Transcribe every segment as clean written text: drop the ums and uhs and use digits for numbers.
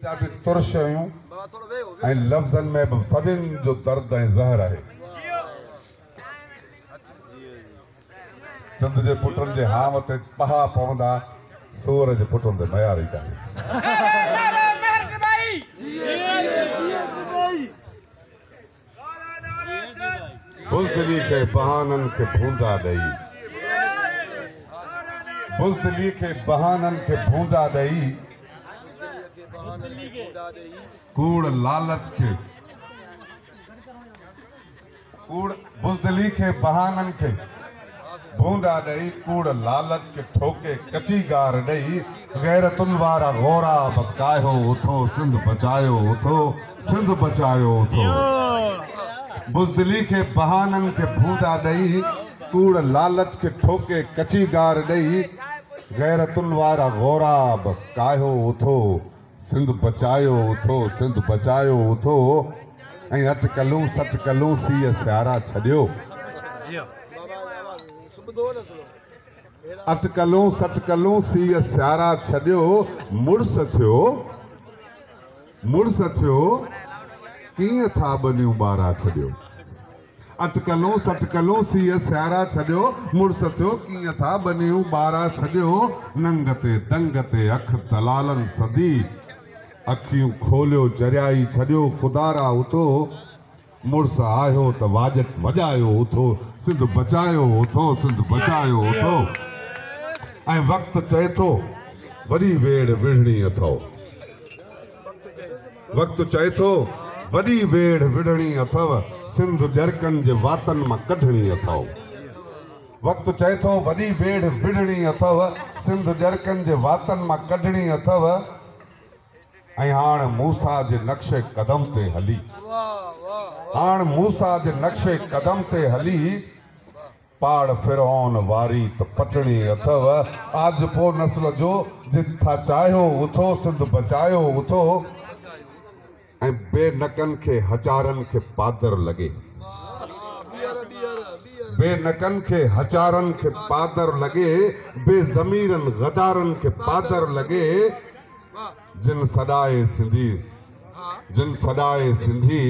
तुरश आहियूं ऐं लफ़्ज़नि में बि सभिनि जो दर्द ऐं ज़हर आहे। सिंध जे पुटनि जे हाव ते पहा पवंदा, सूर जे पुटनि ते मयार ई कान्हे। बुज़दिली खे बहाननि खे भूंदा ॾेई, बुज़दिली खे बहाननि खे भूंदा ॾेई, कूड़ लालच के कूड़ बुज़दिली के बहानन के भूंदा ॾेई, कूड़ लालच के ठोके कची गार ॾेई, गैरतुन वारा गौरा बकायो उथो, सिंध बचायो उथो, सिंध बचायो उथो। बुज़दिली के बहानन के भूंदा ॾेई, कूड़ लालच के ठोके कची गार ॾेई, गैरतुन वारा गौरा बकायो उथो, सिंध बचायो उथो, सिंध बचायो उथो। ऐं अटकलूं सटकलूं सीअ सियारा छॾियो, अटकलूं सटकलूं सीअ सियारा छॾियो, मुड़स थियो कीअं था बनियूं ॿारा छॾियो। अटकलूं सटकलूं सीअ सियारा छॾियो, मुड़स थियो कीअं था बनियूं ॿारा छॾियो। नंग ते दंग ते अख दलालनि सदी, अखियूं खोलियो जरियाई छॾियो खुदारा उथो। मुड़स आयो त वाजट वॼायो उथो, सिंध बचायो उथो, सिंध बचायो उथो। ऐं वक़्तु चए थो वॾी वेड़ विढ़णी अथव, वक़्तु चए थो वॾी वेड़ विढ़णी अथव, सिंध जरकनि जे वातनि मां कढणी अथव। वक़्तु चए थो वॾी वेड़ विढ़णी अथव, सिंध जरकनि जे वातनि मां कढणी अथव। ऐं हाणे मूसा जे नक्शे कदम ते हली, हाणे मूसा जे नक्शे कदम ते हली, पाड़ फिरौन वारी त पटणी अथव। आज पो नस्ल जो जिथा चाहियो उथो, सिंध बचायो उथो। ऐं बेनकनि खे हजारनि खे पादर लॻे, बेनकनि खे हजारनि खे पादर लॻे, बेज़मीरनि गदारनि खे पादर लॻे। जिन सदाए सिंधी, जिन सदाए सिंधी,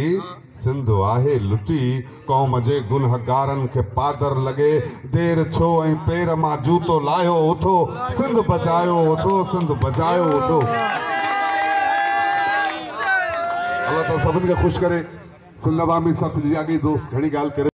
सिंध आहे लुटी, क़ौम जे गुनहगारनि खे पादर लॻे। देर छो ऐं पेर मां जूतो लाहियो उथो, सिंध बचायो उथो, सिंध बचायो उथो। अल्लाह ताला सभिनि खे ख़ुशि करे। सिंध अवामी साथ जी अॻी दोस्त घणी ॻाल्हि करे।